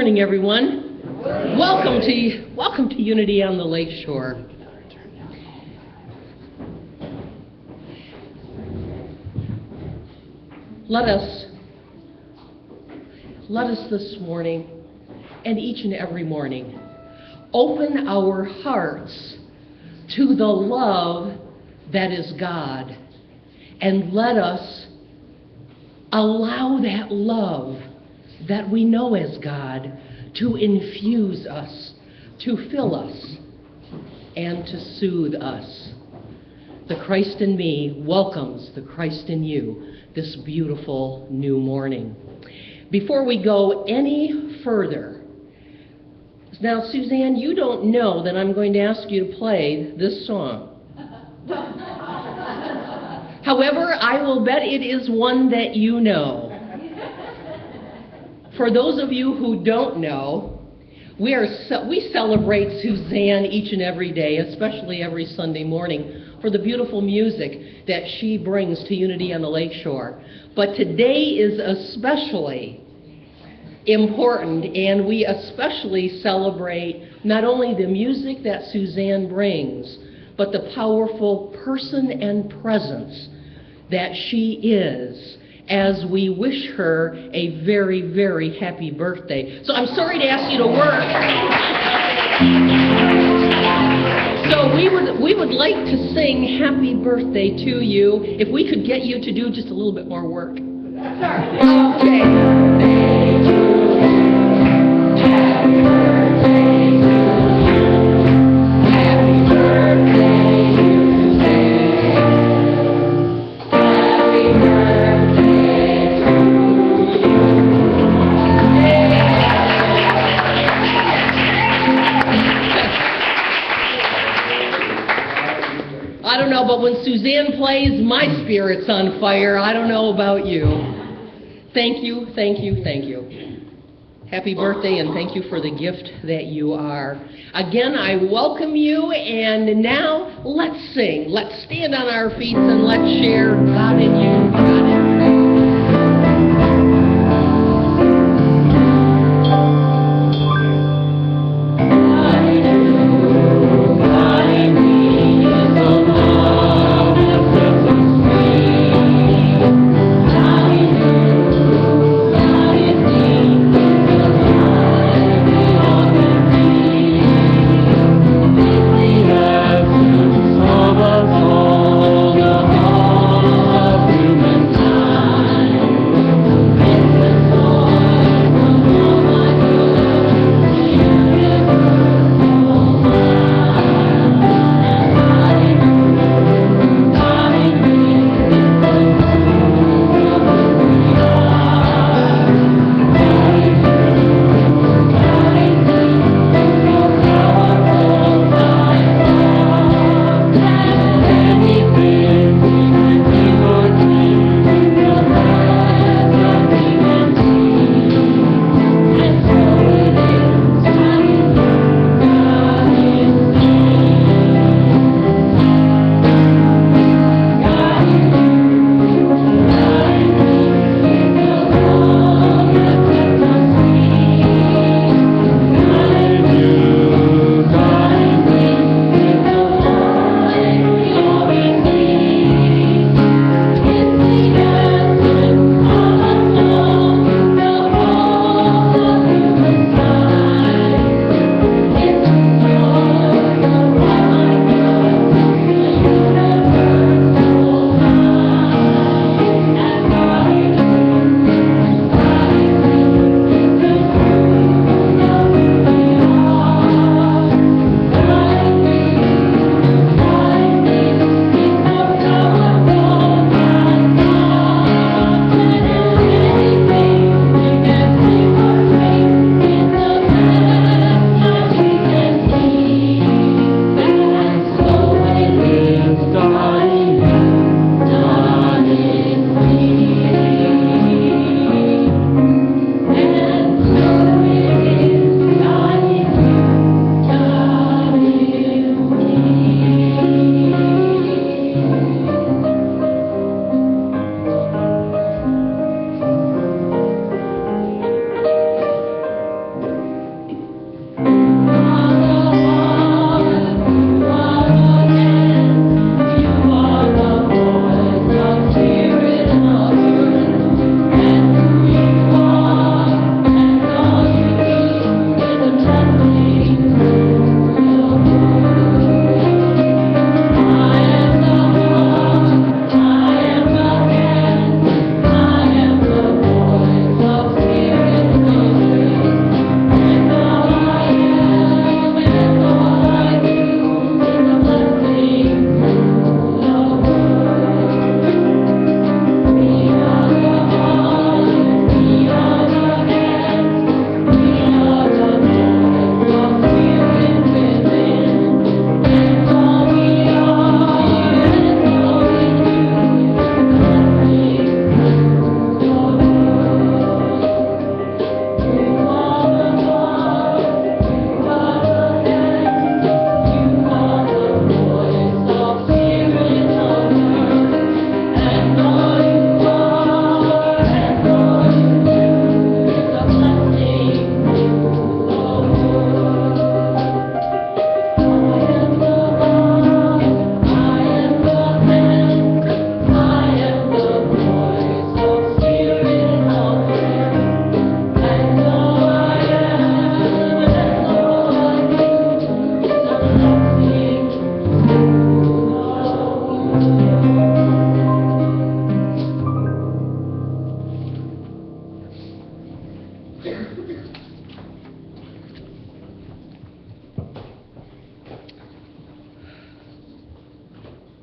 morning, everyone. Welcome to Unity on the Lakeshore. Let us this morning, and each and every morning, open our hearts to the love that is God, and let us allow that love that we know as God to infuse us, to fill us, and to soothe us. The Christ in me welcomes the Christ in you this beautiful new morning. Before we go any further, now Suzanne, you don't know that I'm going to ask you to play this song. However, I will bet it is one that you know. For those of you who don't know, we celebrate Suzanne each and every day, especially every Sunday morning, for the beautiful music that she brings to Unity on the Lakeshore. But today is especially important, and we especially celebrate not only the music that Suzanne brings, but the powerful person and presence that she is, as we wish her a very, very happy birthday. So I'm sorry to ask you to work. So we would like to sing happy birthday to you, if we could get you to do just a little bit more work. Sorry. Okay. I don't know, but when Suzanne plays, my spirit's on fire. I don't know about you. Thank you, thank you, thank you. Happy birthday, and thank you for the gift that you are. Again, I welcome you, and now let's sing. Let's stand on our feet and let's share God in you, God in you. Human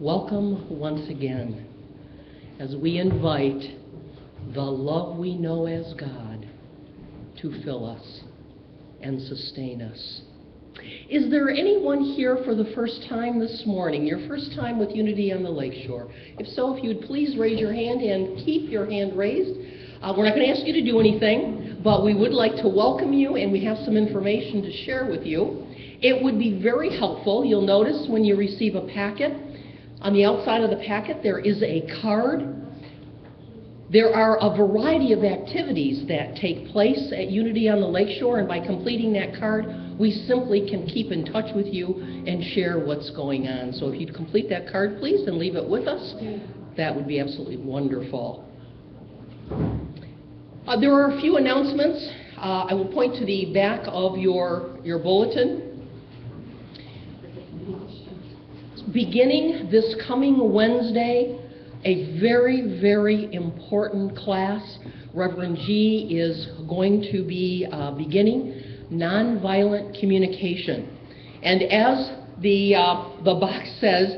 welcome once again as we invite the love we know as God to fill us and sustain us. Is there anyone here for the first time this morning, your first time with Unity on the Lakeshore? If so, if you would please raise your hand and keep your hand raised. We're not going to ask you to do anything, but we would like to welcome you, and we have some information to share with you. It would be very helpful. You'll notice when you receive a packet, on the outside of the packet there is a card. There are a variety of activities that take place at Unity on the Lakeshore, and by completing that card, we simply can keep in touch with you and share what's going on. So if you'd complete that card, please, and leave it with us, that would be absolutely wonderful. There are a few announcements. I will point to the back of your bulletin. Beginning this coming Wednesday, a very, very important class. Reverend G is going to be beginning nonviolent communication. And as the box says,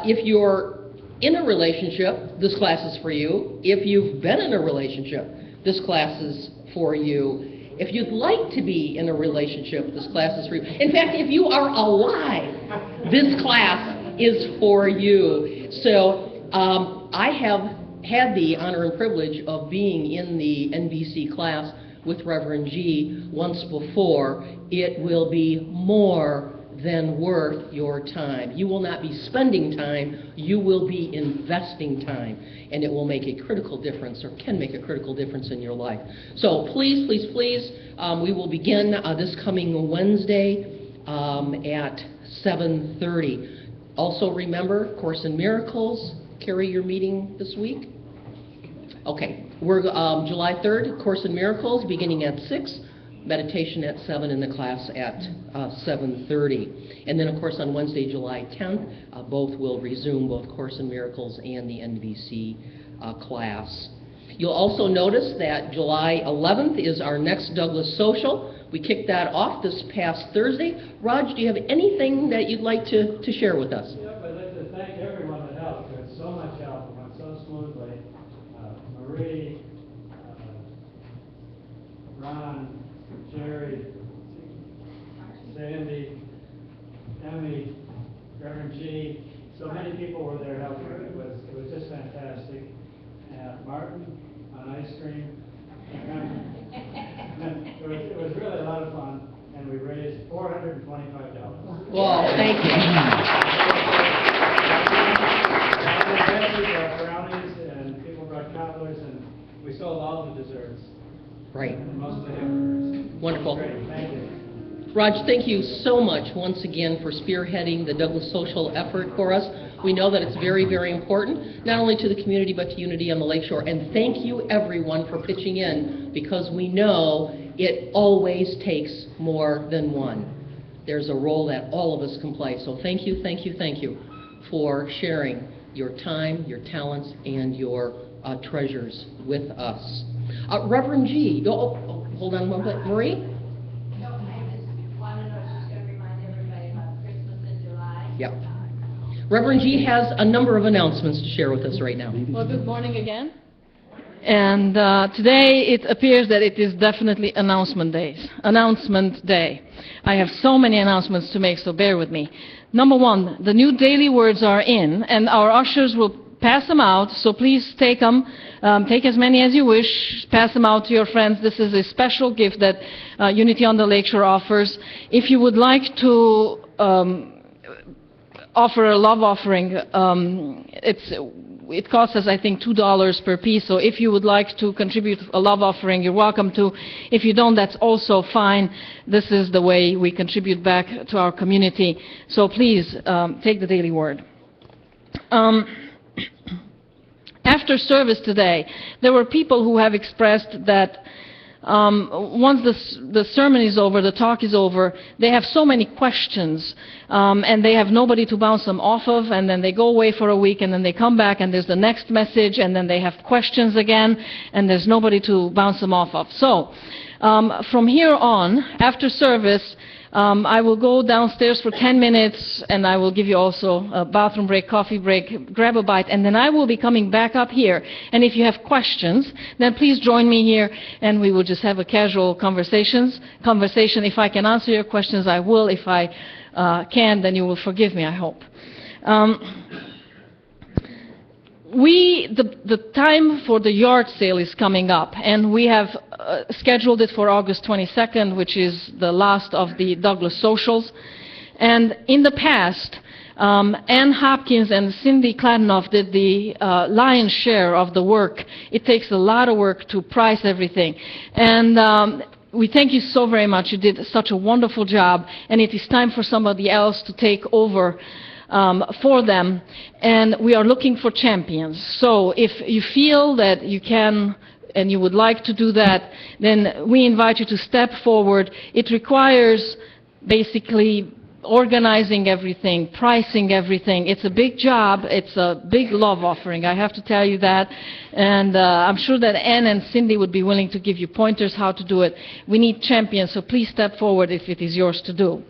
if you're in a relationship, this class is for you. If you've been in a relationship, this class is for you. If you'd like to be in a relationship, this class is for you. In fact, if you are alive, this class is for you. So I have had the honor and privilege of being in the NVC class with Reverend G once before. It will be more than worth your time. You will not be spending time, you will be investing time, and it will make a critical difference, or can make a critical difference in your life. So please, please, please, we will begin this coming Wednesday at 7:30. Also remember, Course in Miracles, Carrie, your meeting this week? Okay, we're July 3rd, Course in Miracles, beginning at 6, meditation at 7, and the class at 7:30. And then, of course, on Wednesday, July 10th, both will resume, both Course in Miracles and the NVC class. You'll also notice that July 11th is our next Douglas Social. We kicked that off this past Thursday. Raj, do you have anything that you'd like to share with us? Yep, I'd like to thank everyone that helped. There was so much help. It went so smoothly. Marie, Ron, Jerry, Sandy, Emmy, Reverend G. So many people were there helping. It was just fantastic. Martin on ice cream. And it was really a lot of fun, and we raised $425. Well, thank you. We brought brownies, and people brought cobblers, and we sold all the desserts. Right. And mostly hamburgers. Wonderful. Great, thank you. Raj, thank you so much once again for spearheading the Douglas Social effort for us. We know that it's very, very important, not only to the community, but to Unity on the Lakeshore. And thank you, everyone, for pitching in, because we know it always takes more than one. There's a role that all of us can play. So thank you, thank you, thank you for sharing your time, your talents, and your treasures with us. Reverend G, hold on a moment. Marie? Yep. Reverend G has a number of announcements to share with us right now. Well, good morning again. And today it appears that it is definitely Announcement Day. I have so many announcements to make, so bear with me. Number one, the new daily words are in, and our ushers will pass them out, so please take them. Take as many as you wish. Pass them out to your friends. This is a special gift that Unity on the Lakeshore offers. If you would like to offer a love offering, it costs us, I think, $2 per piece. So if you would like to contribute a love offering, you're welcome to. If you don't, that's also fine. This is the way we contribute back to our community. So please take the daily word. After service today, there were people who have expressed that once the sermon is over, the talk is over, they have so many questions, and they have nobody to bounce them off of, and then they go away for a week, and then they come back, and there's the next message, and then they have questions again, and there's nobody to bounce them off of. So, from here on, after service, I will go downstairs for 10 minutes, and I will give you also a bathroom break, coffee break, grab a bite, and then I will be coming back up here. And if you have questions, then please join me here, and we will just have a casual conversation. If I can answer your questions, I will. If I can, then you will forgive me, I hope. The time for the yard sale is coming up, and we have scheduled it for August 22nd, which is the last of the Douglas socials. And in the past, Ann Hopkins and Cindy Kladnoff did the lion's share of the work. It takes a lot of work to price everything. And we thank you so very much. You did such a wonderful job, and it is time for somebody else to take over for them, and we are looking for champions. So if you feel that you can and you would like to do that, then we invite you to step forward. It requires basically organizing everything, pricing everything. It's a big job. It's a big love offering, I have to tell you that. And I'm sure that Ann and Cindy would be willing to give you pointers how to do it. We need champions, so please step forward if it is yours to do.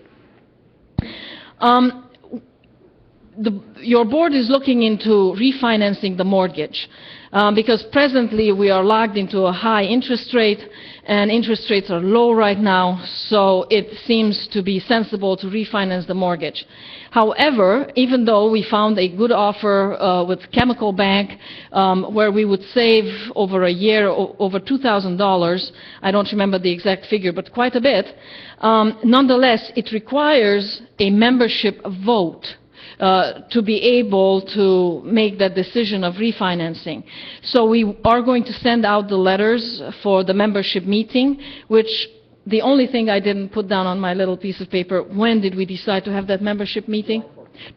Your board is looking into refinancing the mortgage because presently we are locked into a high interest rate, and interest rates are low right now, so it seems to be sensible to refinance the mortgage. However, even though we found a good offer with Chemical Bank where we would save over a year over $2,000, I don't remember the exact figure, but quite a bit, nonetheless, it requires a membership vote to be able to make that decision of refinancing. So we are going to send out the letters for the membership meeting, which the only thing I didn't put down on my little piece of paper, when did we decide to have that membership meeting?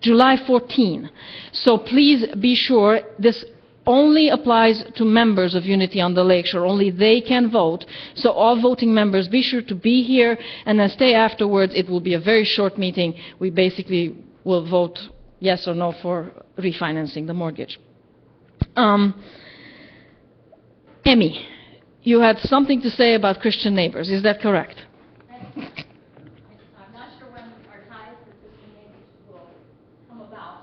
July 14. So please be sure this only applies to members of Unity on the Lakeshore. Only they can vote. So all voting members, be sure to be here, and then stay afterwards. It will be a very short meeting. We basically will vote yes or no for refinancing the mortgage. Emmy, you had something to say about Christian Neighbors. Is that correct? I'm not sure when our ties with Christian Neighbors will come about.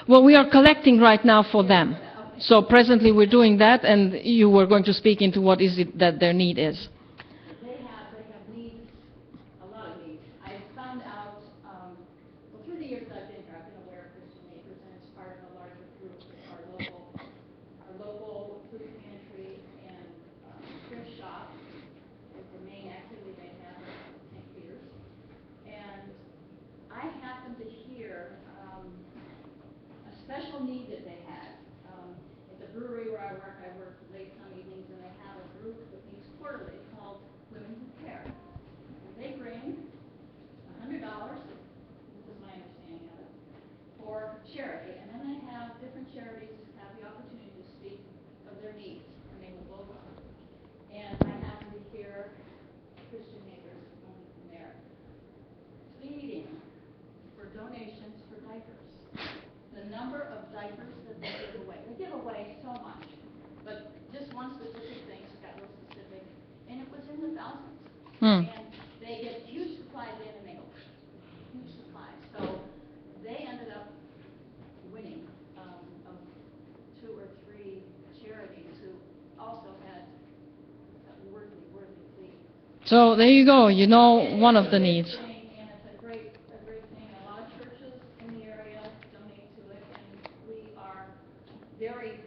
Well, we are collecting right now for them. So presently we're doing that, and you were going to speak into what is it that their need is. They have needs, a lot of needs. I found out, well, through the years that I've been here, I've been aware of Christian Neighbors, and it's part of a larger group, our local food pantry and thrift shop is the main activity they have in St. Peter's. And I happened to hear a special need that they had. At the brewery where I work late some evenings, and they have a group that meets quarterly called Women Who Care. And they bring $100, this is my understanding of it, for charity. And then they have different charities have the opportunity to speak of their needs, and they will vote on it. And I happen to hear Christian Neighbors coming from there pleading for donations for diapers. The number of diapers that they give away. They give away so much, but just one specific thing got real specific, and it was in the thousands. And they get huge supplies in, and they go, huge supplies. So they ended up winning of 2 or 3 charities who also had a worthy plea. So there you go. You know one of the needs. And it's a great thing. A lot of churches in the area donate to it, and we are very,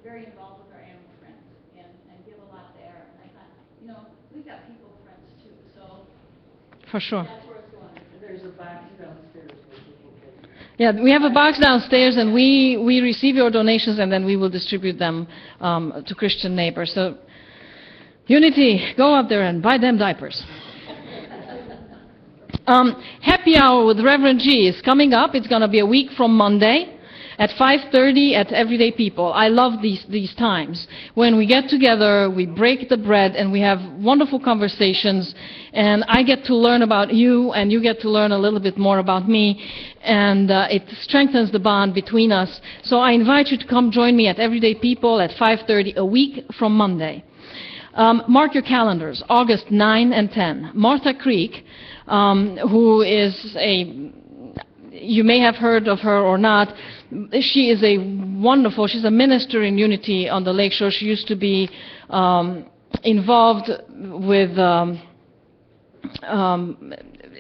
very involved with our animal friends and give a lot there. And I thought, we've got people friends too, so For sure. that's where it's going. There's a box downstairs where people can. Yeah, we have a box downstairs, and we receive your donations, and then we will distribute them to Christian Neighbors. So, Unity, go out there and buy them diapers. Happy Hour with Reverend G is coming up. It's going to be a week from Monday at 5:30 at Everyday People. I love these times. When we get together, we break the bread, and we have wonderful conversations, and I get to learn about you, and you get to learn a little bit more about me, and it strengthens the bond between us. So I invite you to come join me at Everyday People at 5:30 a week from Monday. Mark your calendars, August 9 and 10. Martha Creek who is you may have heard of her or not. She is she's a minister in Unity on the Lakeshore. She used to be involved with,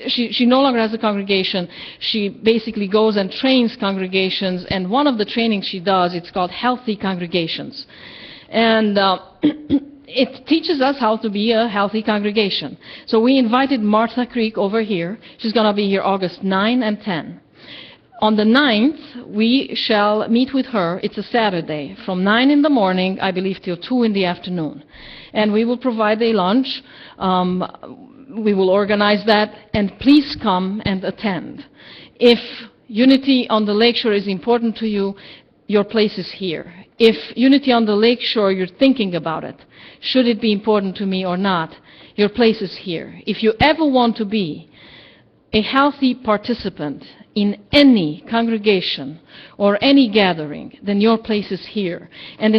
she no longer has a congregation. She basically goes and trains congregations, and one of the trainings she does, it's called Healthy Congregations. And it teaches us how to be a healthy congregation. So we invited Martha Creek over here. She's going to be here August 9 and 10. On the 9th, we shall meet with her. It's a Saturday, from 9 in the morning, I believe, till 2 in the afternoon. And we will provide a lunch. We will organize that, and please come and attend. If Unity on the Lakeshore is important to you, your place is here. If Unity on the Lakeshore, you're thinking about it, should it be important to me or not, your place is here. If you ever want to be a healthy participant in any congregation or any gathering, then your place is here. And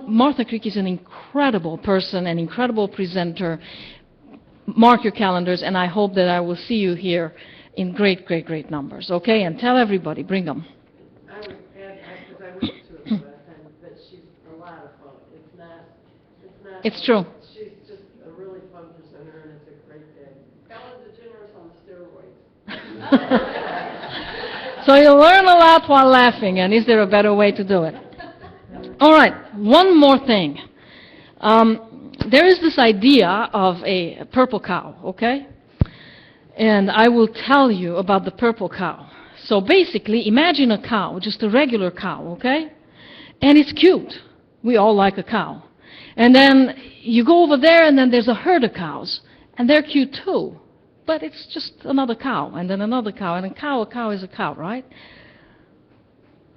Martha Creek is an incredible person, an incredible presenter. Mark your calendars, and I hope that I will see you here in great, great, great numbers. Okay? And tell everybody, bring them. I would add, because I went to it last time, that she's a lot of fun. It's not. It's true. She's just a really fun presenter, and it's a great day. Ellen DeGeneres on steroids. So you'll learn a lot while laughing, and is there a better way to do it? All right, one more thing. There is this idea of a purple cow, okay? And I will tell you about the purple cow. So basically, imagine a cow, just a regular cow, okay? And it's cute. We all like a cow. And then you go over there, and then there's a herd of cows, and they're cute too. But it's just another cow, and then another cow, and a cow is a cow, right?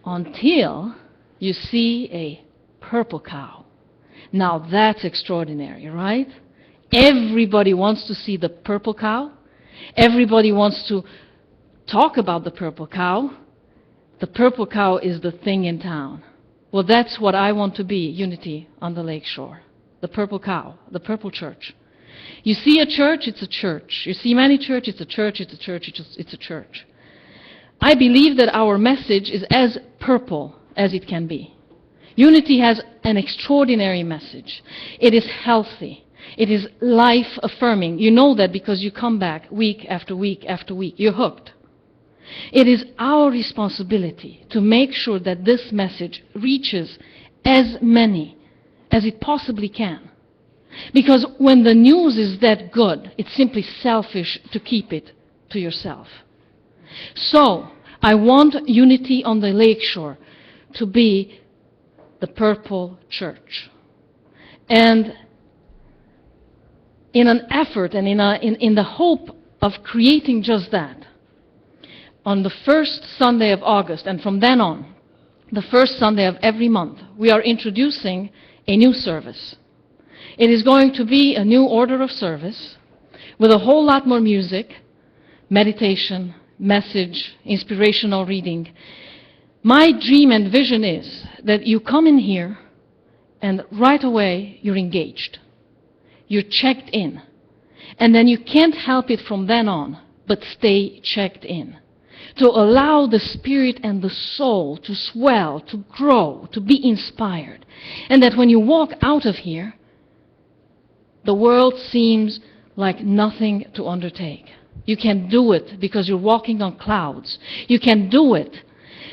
Until you see a purple cow. Now that's extraordinary, right? Everybody wants to see the purple cow. Everybody wants to talk about the purple cow. The purple cow is the thing in town. Well, that's what I want to be, Unity on the Lakeshore. The purple cow, the purple church. You see a church, it's a church. You see many churches, it's a church, it's a church, it's a church. I believe that our message is as purple as it can be. Unity has an extraordinary message. It is healthy. It is life-affirming. You know that because you come back week after week after week. You're hooked. It is our responsibility to make sure that this message reaches as many as it possibly can. Because when the news is that good, it's simply selfish to keep it to yourself. So, I want Unity on the Lakeshore to be the purple church. And in an effort and in the hope of creating just that, on the first Sunday of August, and from then on, the first Sunday of every month, we are introducing a new service. It is going to be a new order of service with a whole lot more music, meditation, message, inspirational reading. My dream and vision is that you come in here and right away you're engaged. You're checked in. And then you can't help it from then on, but stay checked in. To allow the spirit and the soul to swell, to grow, to be inspired. And that when you walk out of here, the world seems like nothing to undertake. You can do it because you're walking on clouds. You can do it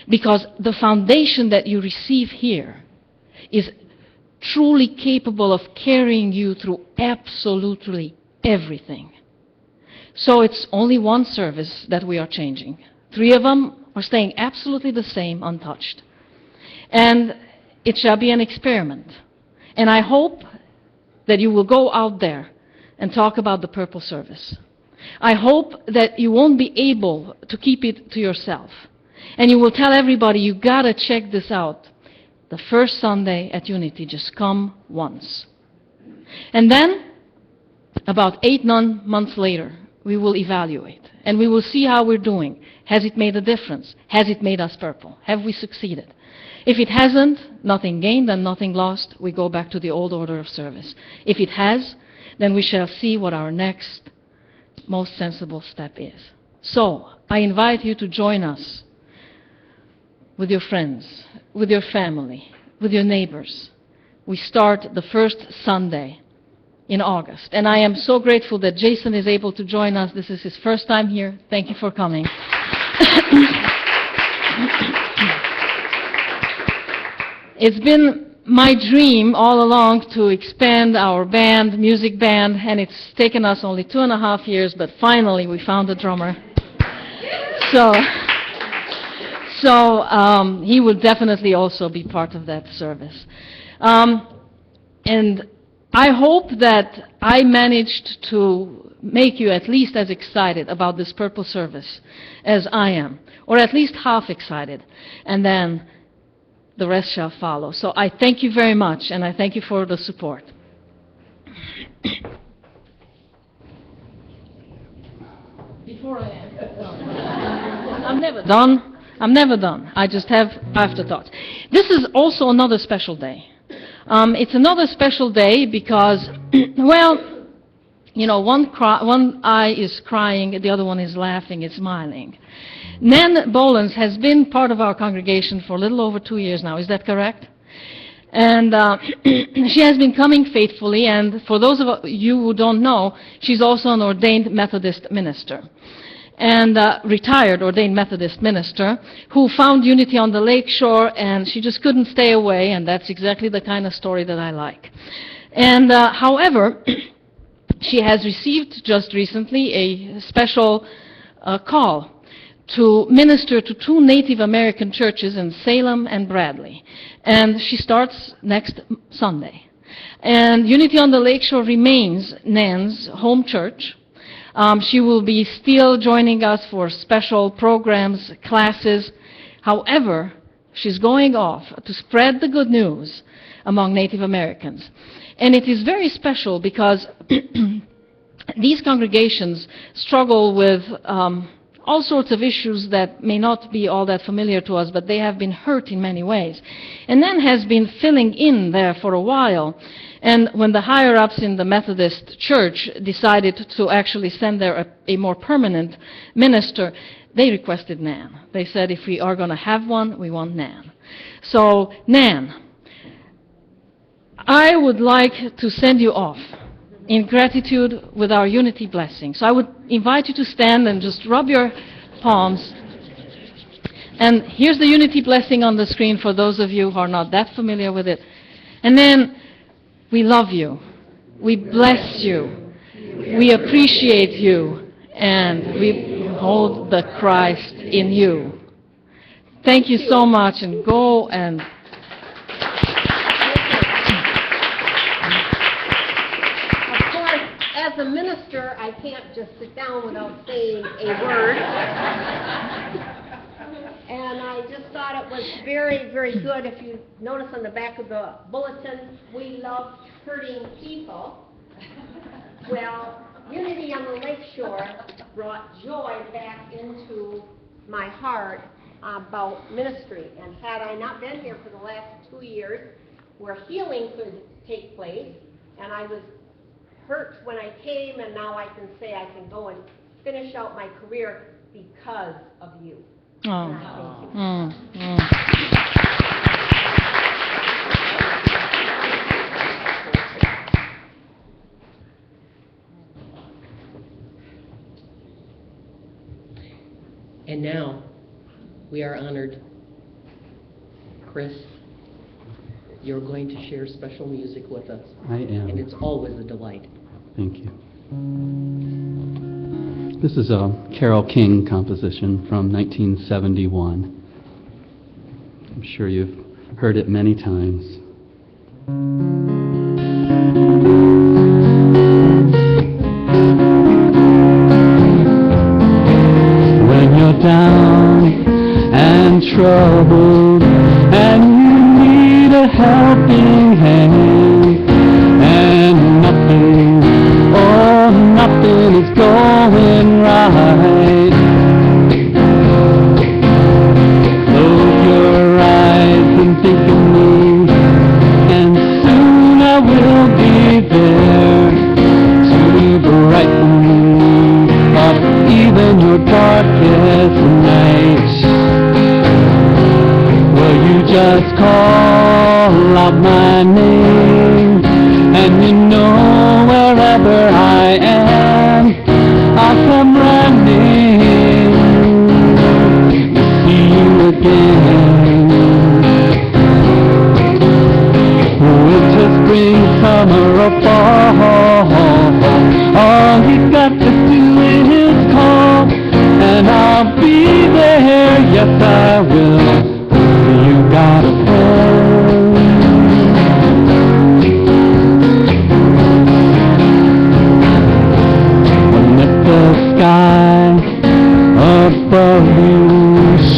because the foundation that you receive here is truly capable of carrying you through absolutely everything. So it's only one service that we are changing. 3 of them are staying absolutely the same, untouched. And it shall be an experiment. And I hope that you will go out there and talk about the purple service. I hope that you won't be able to keep it to yourself. And you will tell everybody, you gotta check this out. The first Sunday at Unity, just come once. And then, about 8-9 months later, we will evaluate. And we will see how we're doing. Has it made a difference? Has it made us purple? Have we succeeded? If it hasn't, nothing gained and nothing lost. We go back to the old order of service. If it has, then we shall see what our next most sensible step is. So, I invite you to join us with your friends, with your family, with your neighbors. We start the first Sunday in August. And I am so grateful that Jason is able to join us. This is his first time here. Thank you for coming. It's been my dream all along to expand our band, music band, and it's taken us only 2.5 years, but finally we found a drummer. So he will definitely also be part of that service. And I hope that I managed to make you at least as excited about this purple service as I am, or at least half excited, and then the rest shall follow. So I thank you very much, and I thank you for the support. Before I end, I'm never done. I'm never done. I just have afterthoughts. This is also another special day. It's another special day because, well, you know, one eye is crying, the other one is laughing, it's smiling. Nan Bolens has been part of our congregation for a little over 2 years now. Is that correct? And she has been coming faithfully, and for those of you who don't know, she's also an ordained Methodist minister. And retired ordained Methodist minister who found unity on the Lakeshore, and she just couldn't stay away, and that's exactly the kind of story that I like. And however, she has received just recently a special call to minister to 2 Native American churches in Salem and Bradley. And she starts next Sunday. And Unity on the Lakeshore remains Nan's home church. She will be still joining us for special programs, classes. However, she's going off to spread the good news among Native Americans. And it is very special because these congregations struggle with all sorts of issues that may not be all that familiar to us, but they have been hurt in many ways. And Nan has been filling in there for a while. And when the higher-ups in the Methodist Church decided to actually send there a more permanent minister, they requested Nan. They said, if we are going to have one, we want Nan. So, Nan, I would like to send you off in gratitude with our unity blessing. So I would invite you to stand and just rub your palms. And here's the unity blessing on the screen for those of you who are not that familiar with it. And then, we love you. We bless you. We appreciate you. And we hold the Christ in you. Thank you so much, and go and... Of course, as a minister, I can't just sit down without saying a word. And I just thought it was very, very good. If you notice on the back of the bulletin, we love hurting people. Well, Unity on the Lakeshore brought joy back into my heart about ministry. And had I not been here for the last 2 years, where healing could take place, and I was hurt when I came, and now I can say I can go and finish out my career because of you. Oh. And now, we are honored. Chris, you're going to share special music with us. I am. And it's always a delight. Thank you. This is a Carole King composition from 1971. I'm sure you've heard it many times. When you're down and troubled and you need a helping hand, and nothing is going right, close your eyes and think of me, and soon I will be there to brighten you just call out my name, and you know wherever I am, I'll come running to see you again. Winter, spring, summer, or fall, all you got to do is call, and I'll be there. Yes, I will. You got a friend. When if the sky above you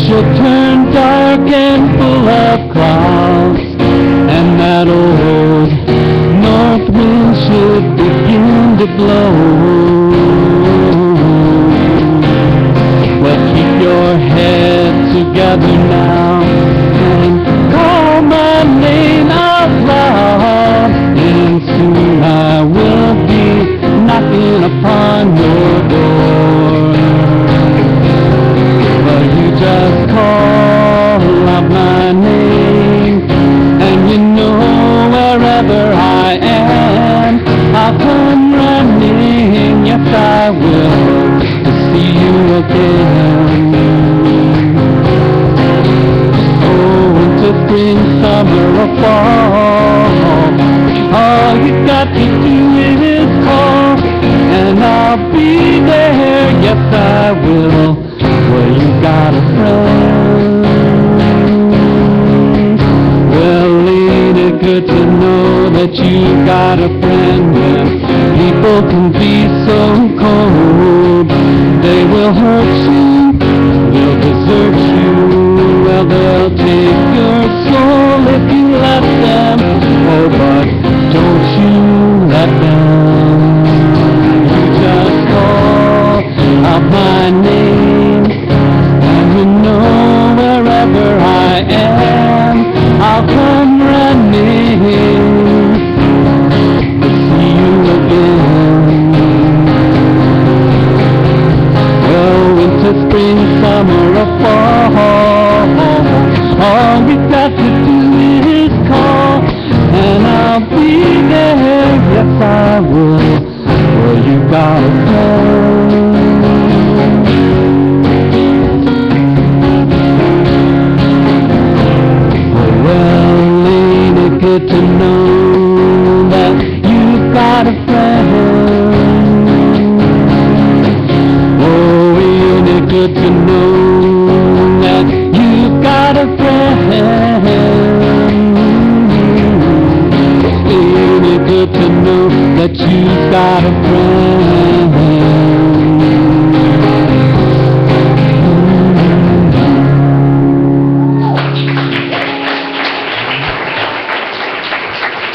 should turn dark and full of clouds, and that old north wind should begin to blow, well, keep your head together now and call my name out loud, and soon I will be knocking upon your door. Well, you just call out my name, and you know wherever I am, I'll come running. Yes, I will, to see you again. Oh, winter, spring, summer, or fall, all you got to do is call, and I'll be there. Yes, I will. Well, you got a friend. Well, ain't it good to know that you got a friend? When people can be so cold, they will hurt you, they'll desert you, well, they'll take your soul if you let them. Oh, but don't you let them. You just call out my name, and you know wherever I am, I'll come running to see you again. Well, winter, spring, summer, or fall, all you got to do is call, and I'll be there. Yes, I will. Well, you got a friend. Well, ain't it good to know that you've got a friend? Oh, ain't it good to know that you've got a friend? Ain't it good to know that you've got a friend?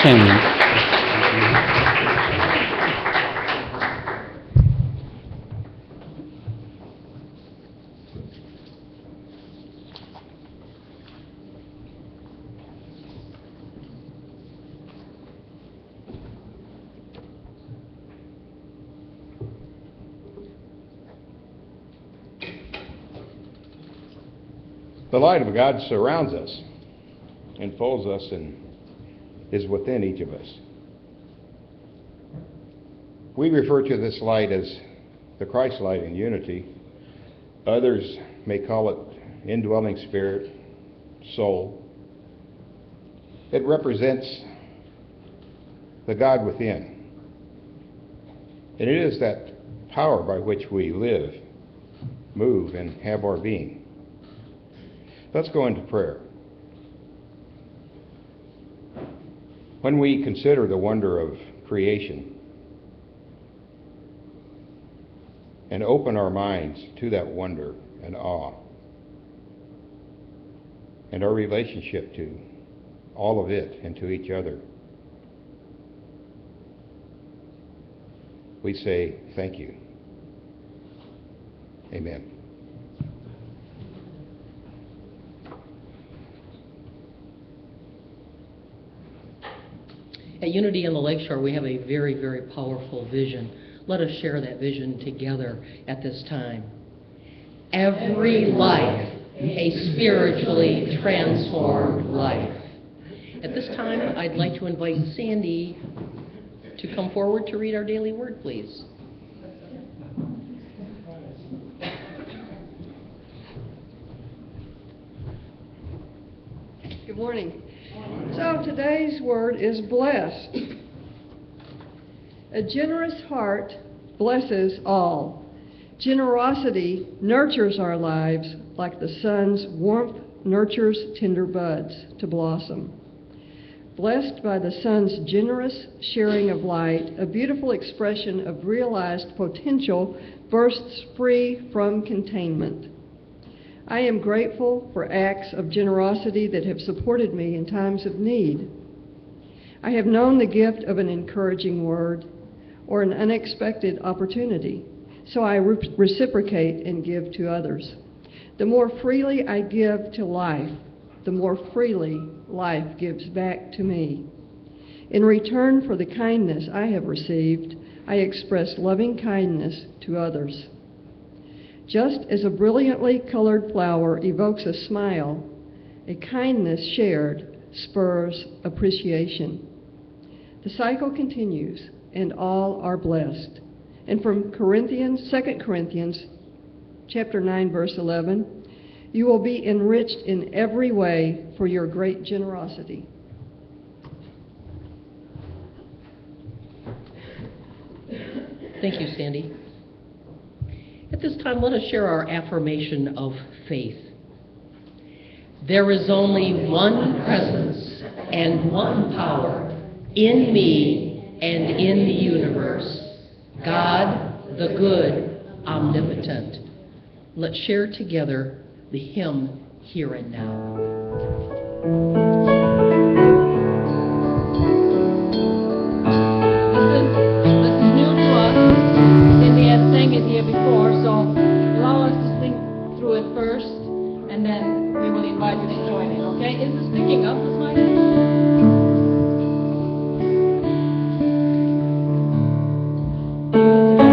Amen. The light of God surrounds us, enfolds us, and is within each of us. We refer to this light as the Christ light in unity. Others may call it indwelling spirit, soul. It represents the God within. And it is that power by which we live, move, and have our being. Let's go into prayer. When we consider the wonder of creation and open our minds to that wonder and awe and our relationship to all of it and to each other, we say thank you. Amen. At Unity on the Lakeshore, we have a very, very powerful vision. Let us share that vision together at this time. Every life a spiritually transformed life. At this time, I'd like to invite Sandy to come forward to read our daily word, please. Good morning. So today's word is blessed. A generous heart blesses all. Generosity nurtures our lives like the sun's warmth nurtures tender buds to blossom. Blessed by the sun's generous sharing of light, a beautiful expression of realized potential bursts free from containment. I am grateful for acts of generosity that have supported me in times of need. I have known the gift of an encouraging word or an unexpected opportunity, so I reciprocate and give to others. The more freely I give to life, the more freely life gives back to me. In return for the kindness I have received, I express loving kindness to others. Just as a brilliantly colored flower evokes a smile, a kindness shared spurs appreciation. The cycle continues, and all are blessed. And from 2 Corinthians chapter 9, verse 11, you will be enriched in every way for your great generosity. Thank you, Sandy. At this time, let us share our affirmation of faith. There is only one presence and one power in me and in the universe, God, the good, omnipotent. Let's share together the hymn Here and Now. This is new to us. Cindy has sang it here before, so allow us to sing through it first, and then we will invite you to join in, okay? Is this picking up, this mic? Thank you.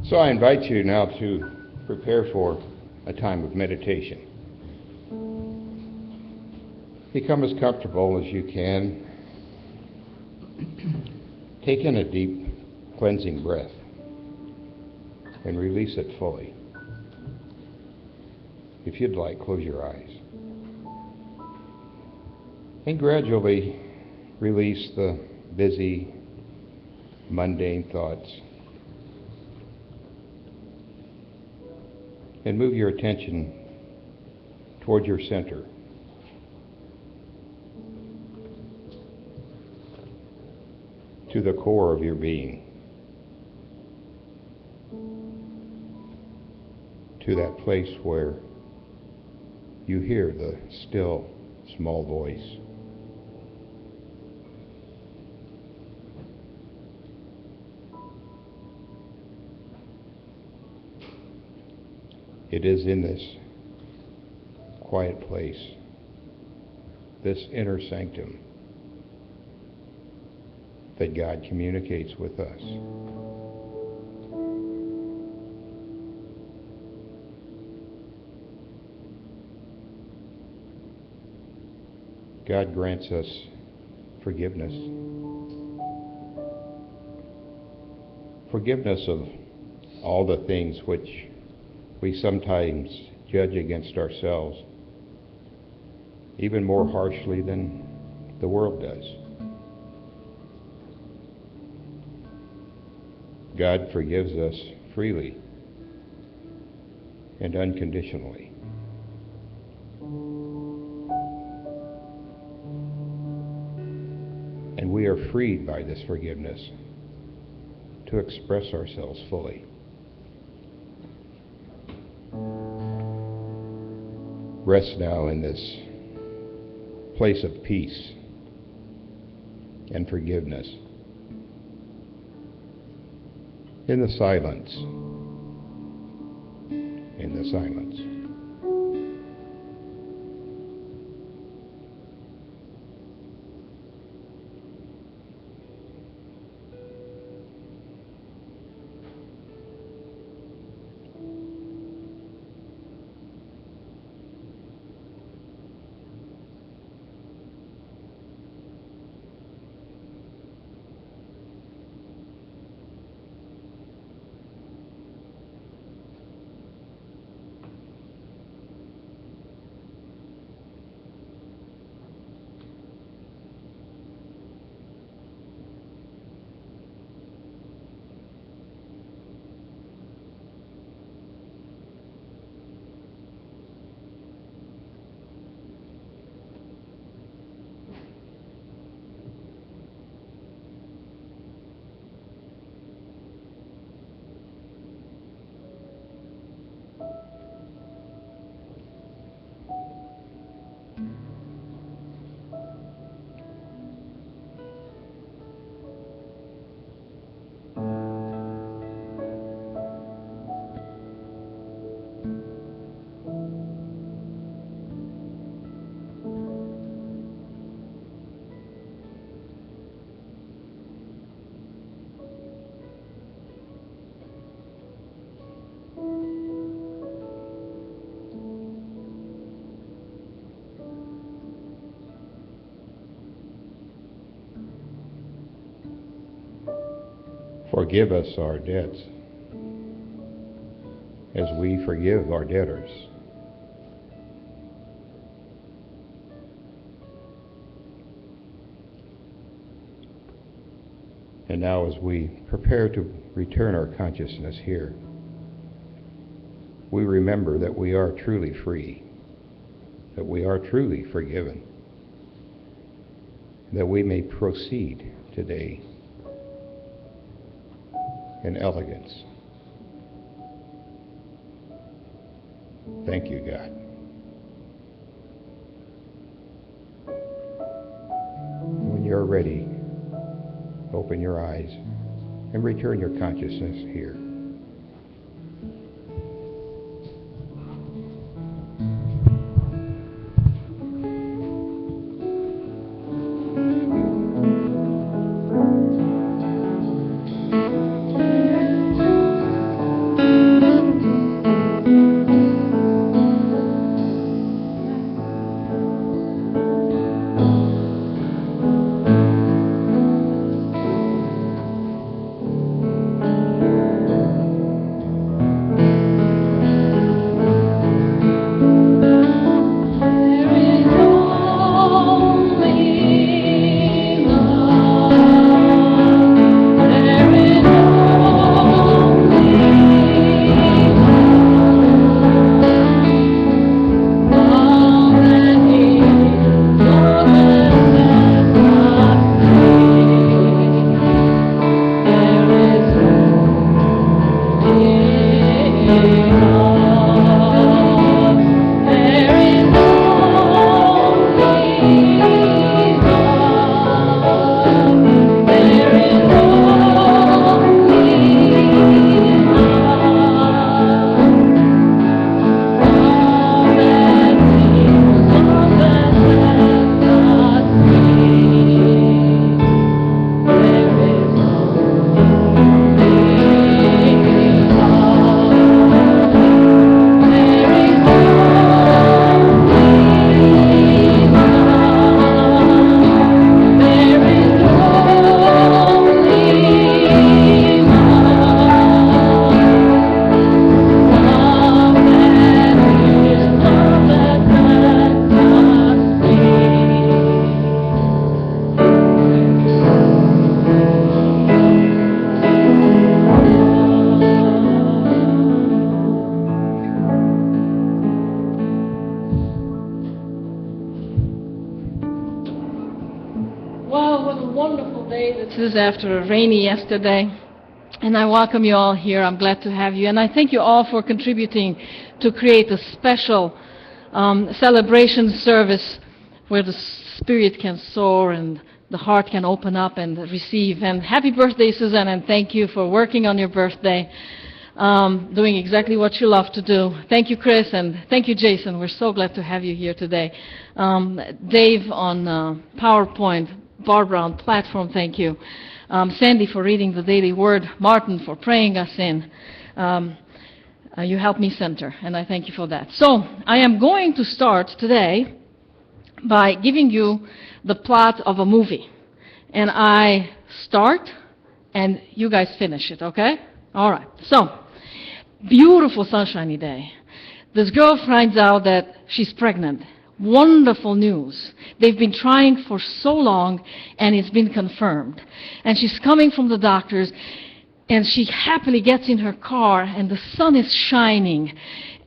So I invite you now to prepare for a time of meditation. Become as comfortable as you can. Take in a deep, cleansing breath and release it fully. If you'd like, close your eyes. And gradually release the busy, mundane thoughts. And move your attention toward your center. To the core of your being. To that place where you hear the still, small voice. It is in this quiet place, this inner sanctum, that God communicates with us. God grants us forgiveness. Forgiveness of all the things which we sometimes judge against ourselves, even more harshly than the world does. God forgives us freely and unconditionally. And we are freed by this forgiveness to express ourselves fully. Rest now in this place of peace and forgiveness. In the silence. In the silence. Forgive us our debts as we forgive our debtors. And now as we prepare to return our consciousness here, we remember that we are truly free, that we are truly forgiven, that we may proceed today in elegance. Thank you, God. When you're ready, open your eyes and return your consciousness here. faces after a rainy yesterday, and I welcome you all here. I'm glad to have you, and I thank you all for contributing to create a special celebration service where the spirit can soar and the heart can open up and receive. And happy birthday, Susan, and thank you for working on your birthday, doing exactly what you love to do. Thank you, Chris, and thank you, Jason. We're so glad to have you here today. Dave on PowerPoint, Barbara on platform, thank you. Sandy for reading the daily word, Martin for praying us in. You helped me center, and I thank you for that. So, I am going to start today by giving you the plot of a movie. And I start, and you guys finish it, okay? All right. So, beautiful sunshiny day. This girl finds out that she's pregnant. Wonderful news. They've been trying for so long, and it's been confirmed. And she's coming from the doctors, and she happily gets in her car, and the sun is shining.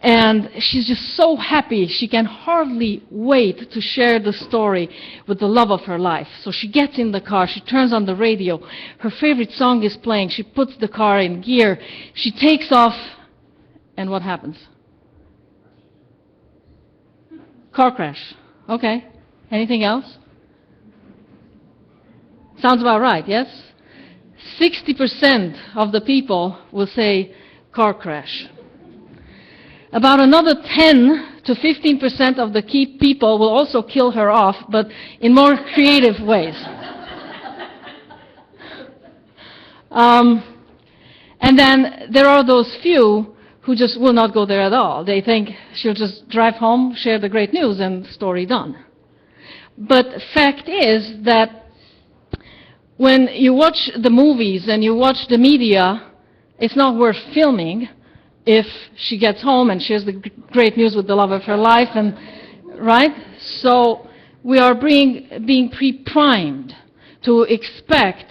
And she's just so happy. She can hardly wait to share the story with the love of her life. So she gets in the car. She turns on the radio. Her favorite song is playing. She puts the car in gear. She takes off. And what happens? Car crash. Okay. Anything else? Sounds about right, yes? 60% of the people will say car crash. About another 10 to 15% of the key people will also kill her off, but in more creative ways. And then there are those few who just will not go there at all. They think she'll just drive home, share the great news, and story done. But fact is that when you watch the movies and you watch the media, it's not worth filming if she gets home and shares the great news with the love of her life, and right? So we are being pre-primed to expect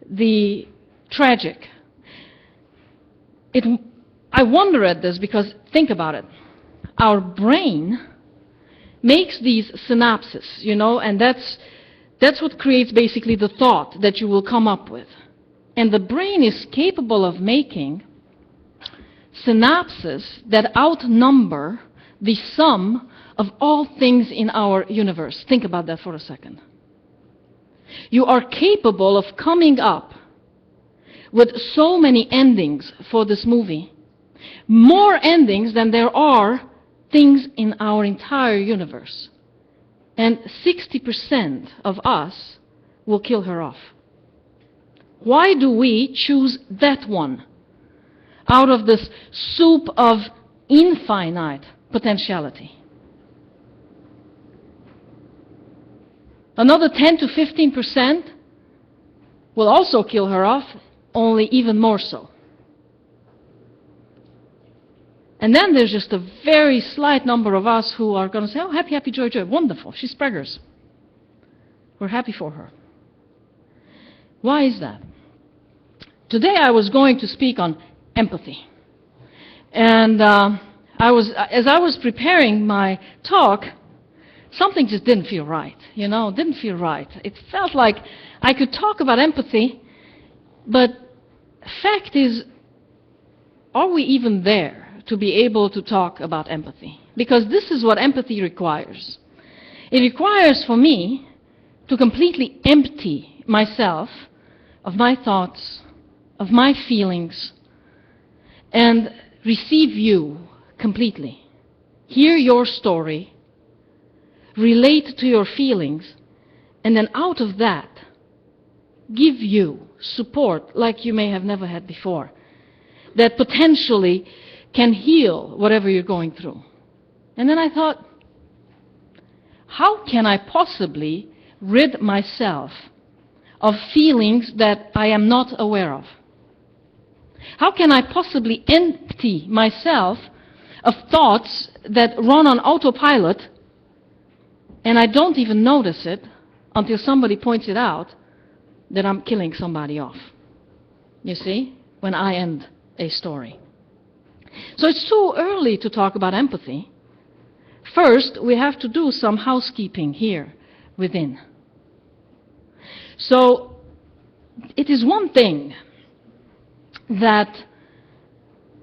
the tragic. I wonder at this because think about it. Our brain makes these synapses, you know, and that's what creates basically the thought that you will come up with. And the brain is capable of making synapses that outnumber the sum of all things in our universe. Think about that for a second. You are capable of coming up with so many endings for this movie, more endings than there are things in our entire universe. And 60% of us will kill her off. Why do we choose that one out of this soup of infinite potentiality? Another 10 to 15% will also kill her off, only even more so. And then there's just a very slight number of us who are going to say, oh, happy, happy, joy, joy, wonderful, she's preggers. We're happy for her. Why is that? Today I was going to speak on empathy. And as I was preparing my talk, something just didn't feel right, you know, didn't feel right. It felt like I could talk about empathy, but fact is, are we even there to be able to talk about empathy? Because this is what empathy requires. It requires for me to completely empty myself of my thoughts, of my feelings, and receive you completely. Hear your story, relate to your feelings, and then out of that, give you support like you may have never had before, that potentially can heal whatever you're going through. And then I thought, how can I possibly rid myself of feelings that I am not aware of? How can I possibly empty myself of thoughts that run on autopilot and I don't even notice it until somebody points it out that I'm killing somebody off? You see, when I end a story. So it's too early to talk about empathy. First, we have to do some housekeeping here within. So it is one thing that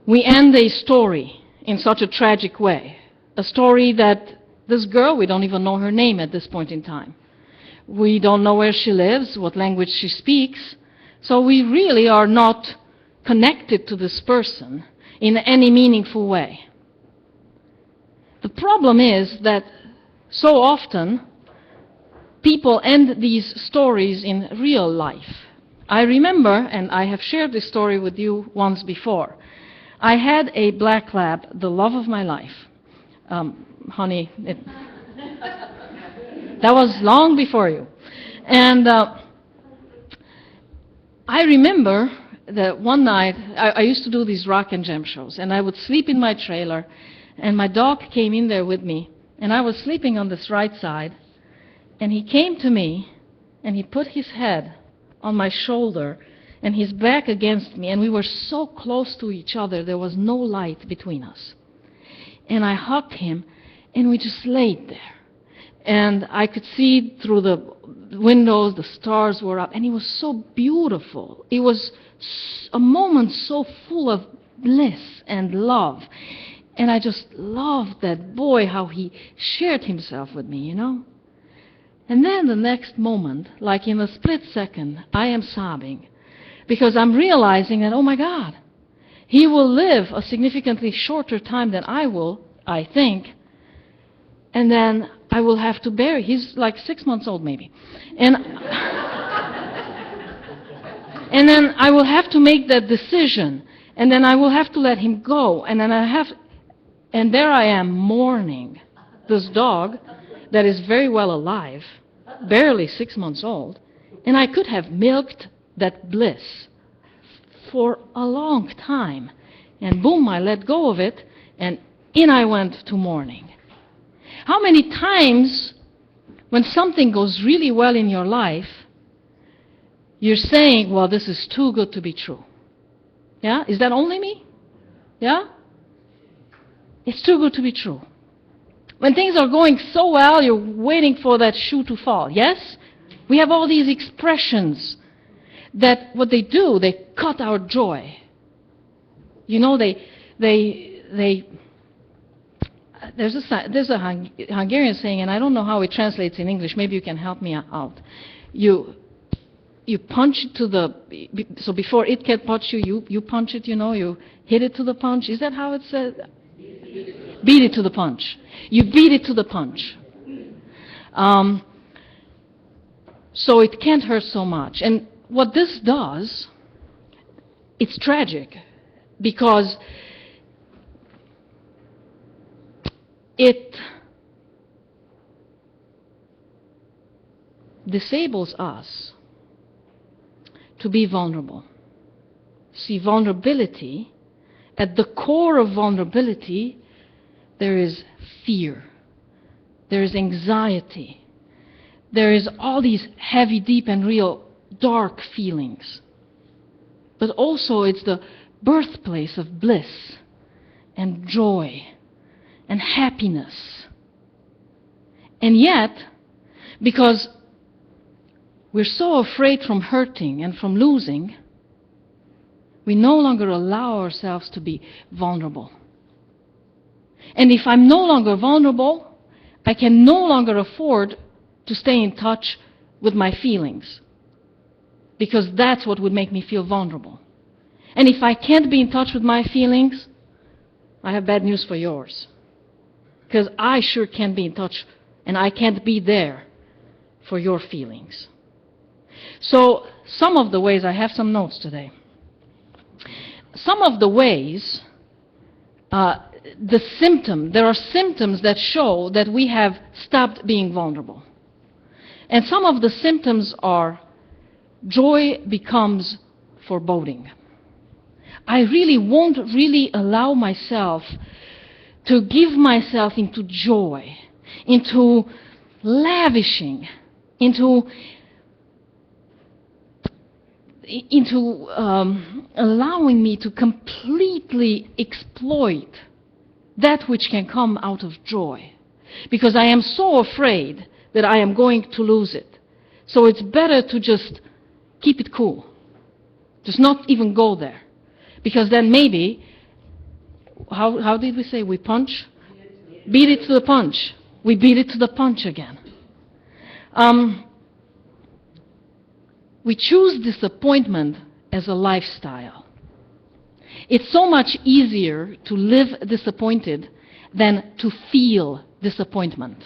we end a story in such a tragic way, a story that this girl, we don't even know her name at this point in time. We don't know where she lives, what language she speaks, so we really are not connected to this person in any meaningful way. The problem is that so often people end these stories in real life. I remember, and I have shared this story with you once before, I had a black lab, the love of my life. Honey, that was long before you. And I remember that one night, I used to do these rock and jam shows, and I would sleep in my trailer, and my dog came in there with me, and I was sleeping on this right side, and he came to me, and he put his head on my shoulder, and his back against me, and we were so close to each other, there was no light between us. And I hugged him, and we just laid there. And I could see through the windows, the stars were up, and it was so beautiful. It was a moment so full of bliss and love. And I just loved that boy, how he shared himself with me, you know. And then the next moment, like in a split second, I am sobbing because I'm realizing that, oh my God, he will live a significantly shorter time than I will, I think, and then I will have to bury. He's like 6 months old maybe. And and then I will have to make that decision, and then I will have to let him go, and then and there I am mourning this dog that is very well alive, barely 6 months old, and I could have milked that bliss for a long time. And boom, I let go of it, and in I went to mourning. How many times when something goes really well in your life, you're saying, well, this is too good to be true? Yeah? Is that only me? Yeah? It's too good to be true. When things are going so well, you're waiting for that shoe to fall. Yes? We have all these expressions that what they do, they cut our joy. You know, there's a Hungarian saying, and I don't know how it translates in English. Maybe you can help me out. You punch it to the, so before it can punch you, you punch it, you know, you hit it to the punch. Is that how it's said? Beat it to the punch. You beat it to the punch. So it can't hurt so much. And what this does, it's tragic, because it disables us to be vulnerable. See, vulnerability, at the core of vulnerability, there is fear, there is anxiety, there is all these heavy, deep, and real dark feelings. But also it's the birthplace of bliss and joy and happiness. And yet, because we're so afraid from hurting and from losing, we no longer allow ourselves to be vulnerable. And if I'm no longer vulnerable, I can no longer afford to stay in touch with my feelings, because that's what would make me feel vulnerable. And if I can't be in touch with my feelings, I have bad news for yours, because I sure can't be in touch, and I can't be there for your feelings. So some of the ways, I have some notes today. Some of the ways, there are symptoms that show that we have stopped being vulnerable. And some of the symptoms are joy becomes foreboding. I really won't really allow myself to give myself into joy, into lavishing, into allowing me to completely exploit that which can come out of joy, because I am so afraid that I am going to lose it. So it's better to just keep it cool. Just not even go there. Because then maybe, how did we say? We punch? Beat it to the punch. We beat it to the punch again. We choose disappointment as a lifestyle. It's so much easier to live disappointed than to feel disappointment.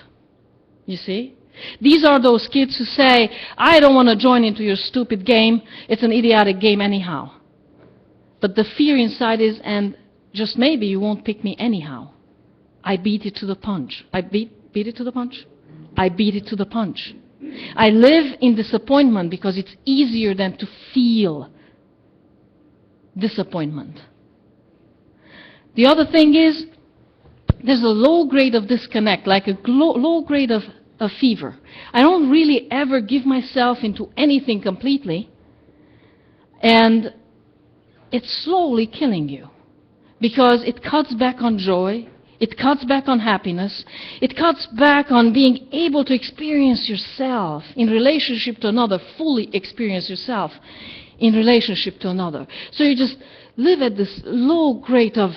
You see? These are those kids who say, I don't want to join into your stupid game. It's an idiotic game anyhow. But the fear inside is, and just maybe you won't pick me anyhow. I beat it to the punch. I beat it to the punch? I beat it to the punch. I live in disappointment because it's easier than to feel disappointment. The other thing is, there's a low grade of disconnect, like a low grade of fever. I don't really ever give myself into anything completely, and it's slowly killing you because it cuts back on joy, it cuts back on happiness, it cuts back on being able to experience yourself in relationship to another, fully experience yourself in relationship to another. So you just live at this low grade of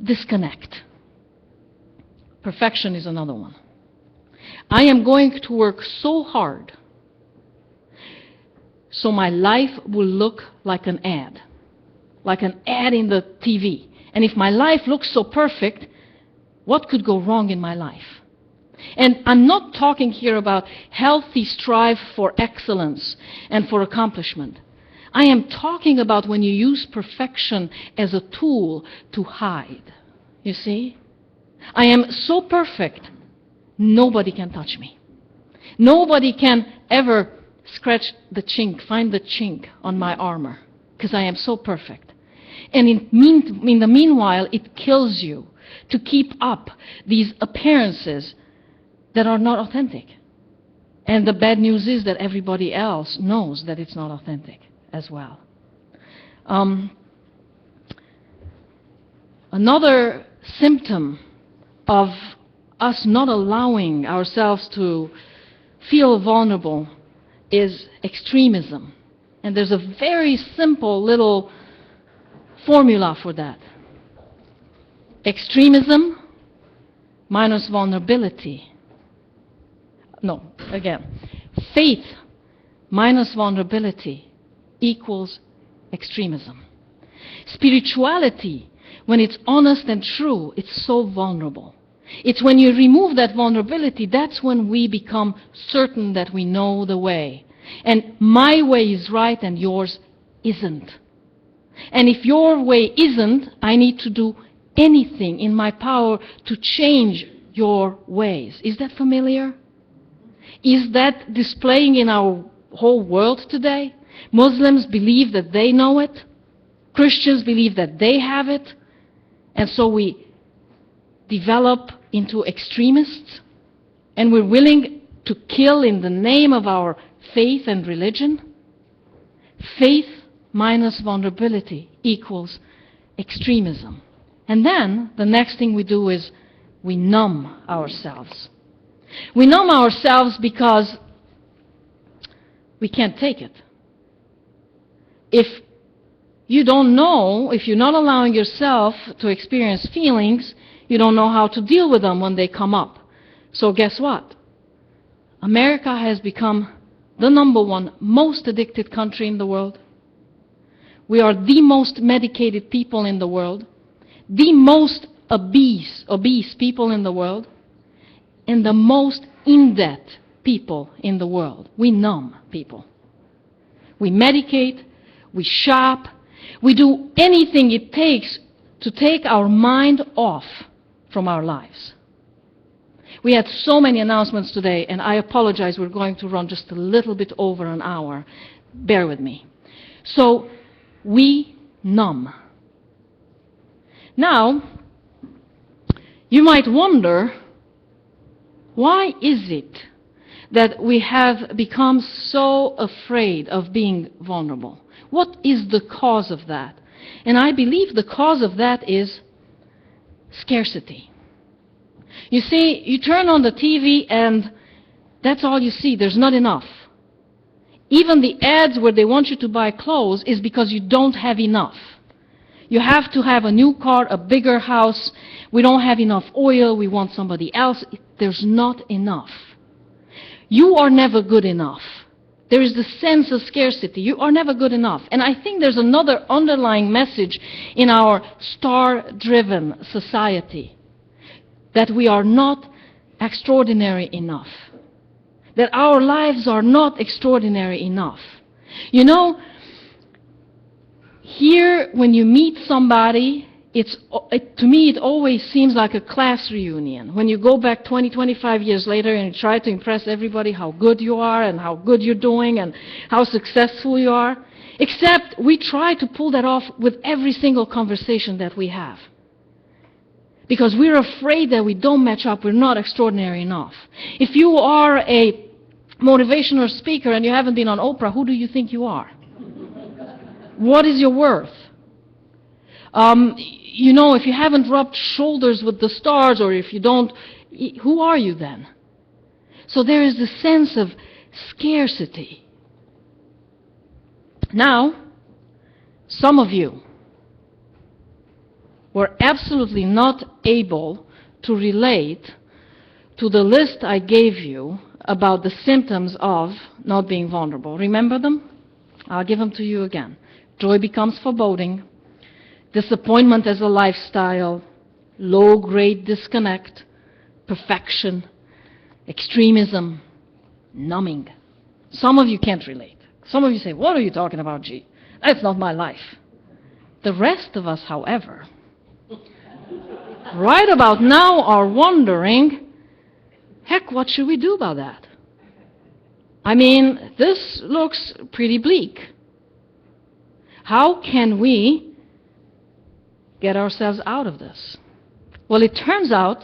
disconnect. Perfection is another one. I am going to work so hard so my life will look like an ad in the TV. And if my life looks so perfect, what could go wrong in my life? And I'm not talking here about healthy strive for excellence and for accomplishment. I am talking about when you use perfection as a tool to hide. You see? I am so perfect, nobody can touch me. Nobody can ever scratch the chink, find the chink on my armor, because I am so perfect. And in the meanwhile, it kills you to keep up these appearances that are not authentic. And the bad news is that everybody else knows that it's not authentic as well. Another symptom of us not allowing ourselves to feel vulnerable is extremism. And there's a very simple little formula for that. Extremism minus vulnerability. No, again. Faith minus vulnerability equals extremism. Spirituality, when it's honest and true, it's so vulnerable. It's when you remove that vulnerability, that's when we become certain that we know the way. And my way is right and yours isn't. And if your way isn't, I need to do anything in my power to change your ways. Is that familiar? Is that displaying in our whole world today? Muslims believe that they know it. Christians believe that they have it. And so we develop into extremists, and we're willing to kill in the name of our faith and religion. Faith minus vulnerability equals extremism. And then the next thing we do is we numb ourselves. We numb ourselves because we can't take it. If you don't know, if you're not allowing yourself to experience feelings, you don't know how to deal with them when they come up. So guess what? America has become the #1 most addicted country in the world. We are the most medicated people in the world, the most obese people in the world, and the most in-debt people in the world. We numb people. We medicate, we shop, we do anything it takes to take our mind off from our lives. We had so many announcements today, and I apologize, we're going to run just a little bit over an hour. Bear with me. So, we numb. Now, you might wonder, why is it that we have become so afraid of being vulnerable? What is the cause of that? And I believe the cause of that is scarcity. You see, you turn on the TV and that's all you see. There's not enough. Even the ads where they want you to buy clothes is because you don't have enough. You have to have a new car, a bigger house. We don't have enough oil. We want somebody else. There's not enough. You are never good enough. There is the sense of scarcity. You are never good enough. And I think there's another underlying message in our star-driven society, that we are not extraordinary enough, that our lives are not extraordinary enough. You know, here when you meet somebody, to me it always seems like a class reunion. When you go back 20, 25 years later and you try to impress everybody how good you are and how good you're doing and how successful you are, except we try to pull that off with every single conversation that we have. Because we're afraid that we don't match up, we're not extraordinary enough. If you are a motivational speaker and you haven't been on Oprah, who do you think you are? What is your worth? You know, if you haven't rubbed shoulders with the stars, or if you don't, who are you then? So there is this sense of scarcity. Now, some of you were absolutely not able to relate to the list I gave you about the symptoms of not being vulnerable. Remember them? I'll give them to you again. Joy becomes foreboding, disappointment as a lifestyle, low-grade disconnect, perfection, extremism, numbing. Some of you can't relate. Some of you say, what are you talking about, G? That's not my life. The rest of us, however, right about now are wondering, heck, what should we do about that? I mean, this looks pretty bleak. How can we get ourselves out of this? Well, it turns out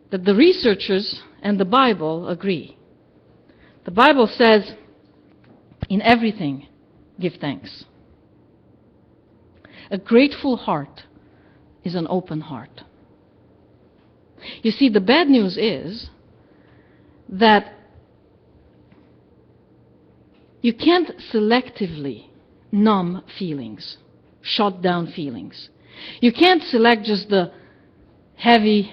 that the researchers and the Bible agree. The Bible says, in everything, give thanks. A grateful heart is an open heart. You see, the bad news is that you can't selectively numb feelings, shut down feelings. You can't select just the heavy,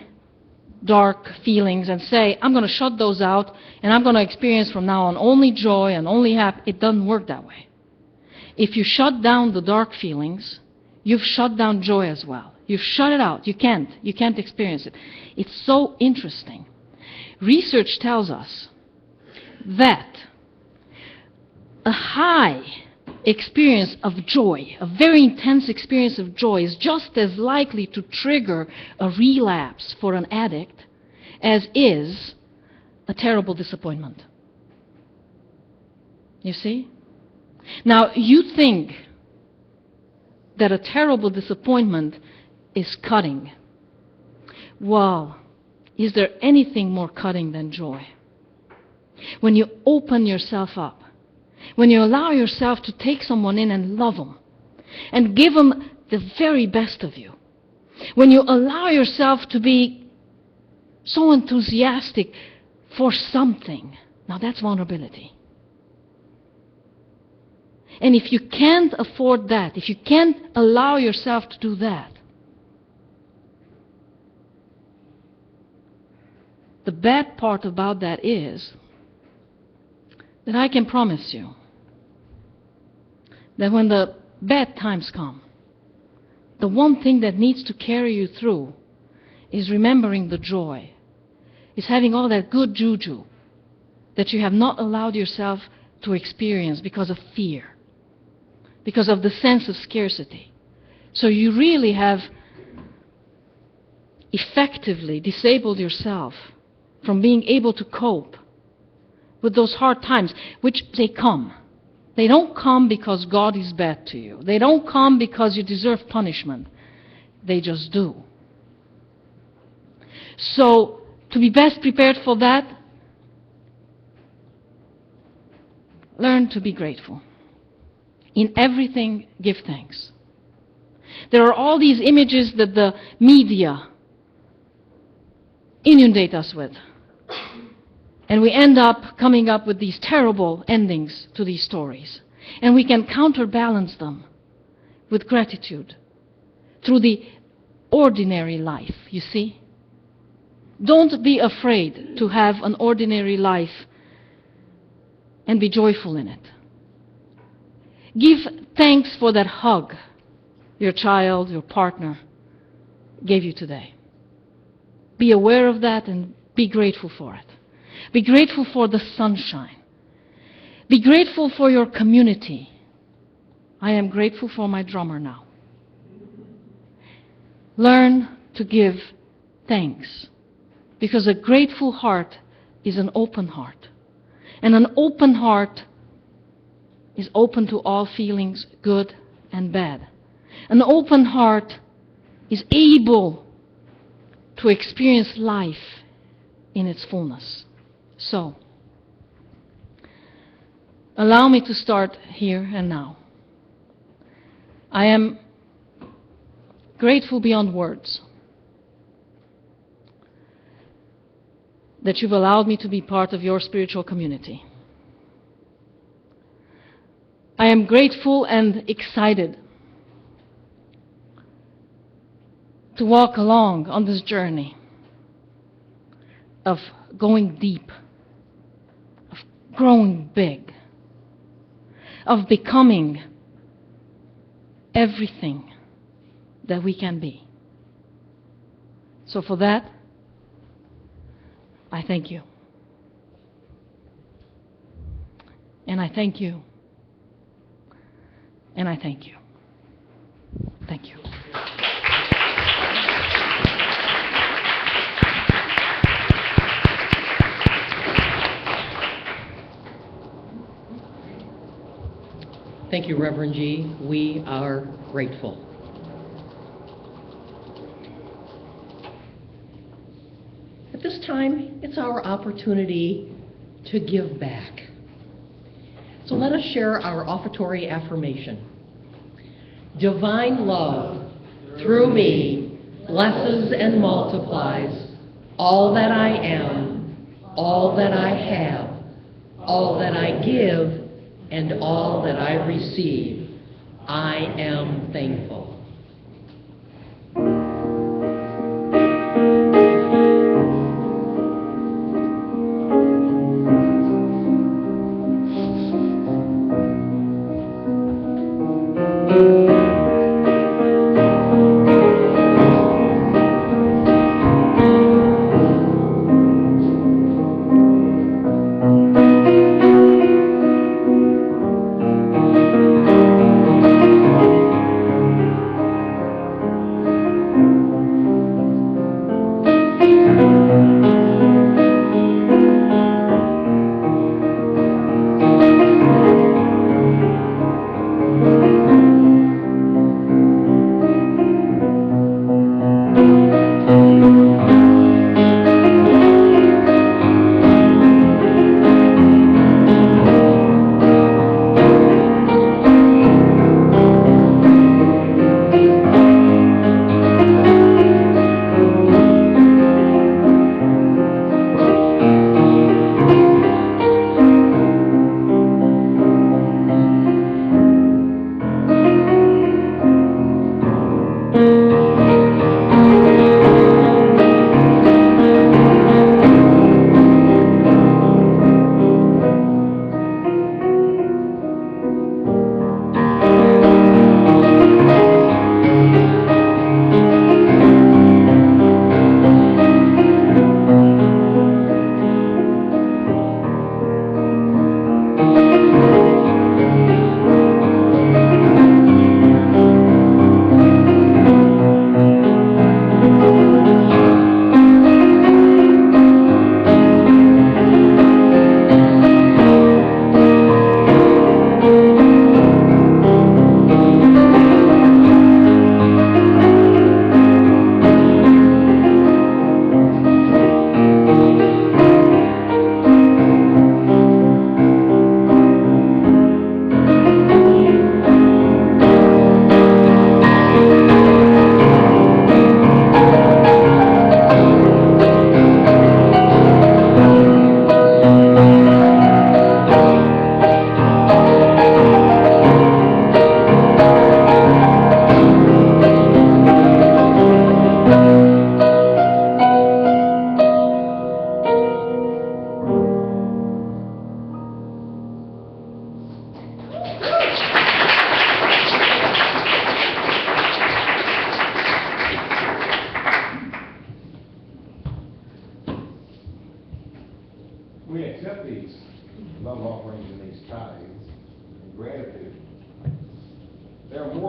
dark feelings and say, I'm going to shut those out and I'm going to experience from now on only joy and only happy. It doesn't work that way. If you shut down the dark feelings, you've shut down joy as well. You've shut it out. You can't experience it. It's so interesting. Research tells us that a high experience of joy, a very intense experience of joy, is just as likely to trigger a relapse for an addict as is a terrible disappointment. You see? Now, you think that a terrible disappointment is cutting. Well, is there anything more cutting than joy? When you open yourself up, when you allow yourself to take someone in and love them, and give them the very best of you, when you allow yourself to be so enthusiastic for something, now that's vulnerability. And if you can't afford that, if you can't allow yourself to do that, the bad part about that is that I can promise you that when the bad times come, the one thing that needs to carry you through is remembering the joy, is having all that good juju that you have not allowed yourself to experience because of fear, because of the sense of scarcity. So you really have effectively disabled yourself from being able to cope with those hard times, which they come. They don't come because God is bad to you. They don't come because you deserve punishment. They just do. So, to be best prepared for that, learn to be grateful. In everything, give thanks. There are all these images that the media inundate us with. And we end up coming up with these terrible endings to these stories. And we can counterbalance them with gratitude through the ordinary life, you see? Don't be afraid to have an ordinary life and be joyful in it. Give thanks for that hug your child, your partner gave you today. Be aware of that and be grateful for it. Be grateful for the sunshine. Be grateful for your community. I am grateful for my drummer now. Learn to give thanks, because a grateful heart is an open heart. And an open heart is open to all feelings, good and bad. An open heart is able to experience life in its fullness. So, allow me to start here and now. I am grateful beyond words that you've allowed me to be part of your spiritual community. I am grateful and excited to walk along on this journey of going deep, of growing big, of becoming everything that we can be. So for that, I thank you. And I thank you. And I thank you. Thank you. Thank you, Reverend G. We are grateful. At this time, it's our opportunity to give back. So let us share our offertory affirmation. Divine love, through me, blesses and multiplies all that I am, all that I have, all that I give, and all that I receive. I am thankful.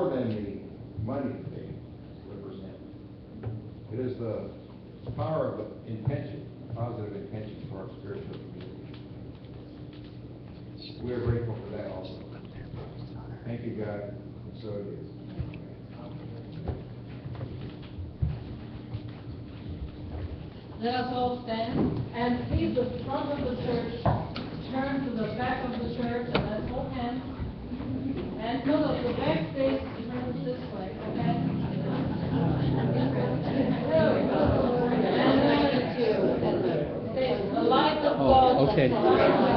more than the money that they represent. It is the power of intention, positive intention for our spiritual community. We are grateful for that also. Thank you, God. And so it is. Let us all stand, and please, the front of the church, turn to the back of the church, and let's hold hands. And no, the back face turns this way, okay? There we go. And the light of God. okay.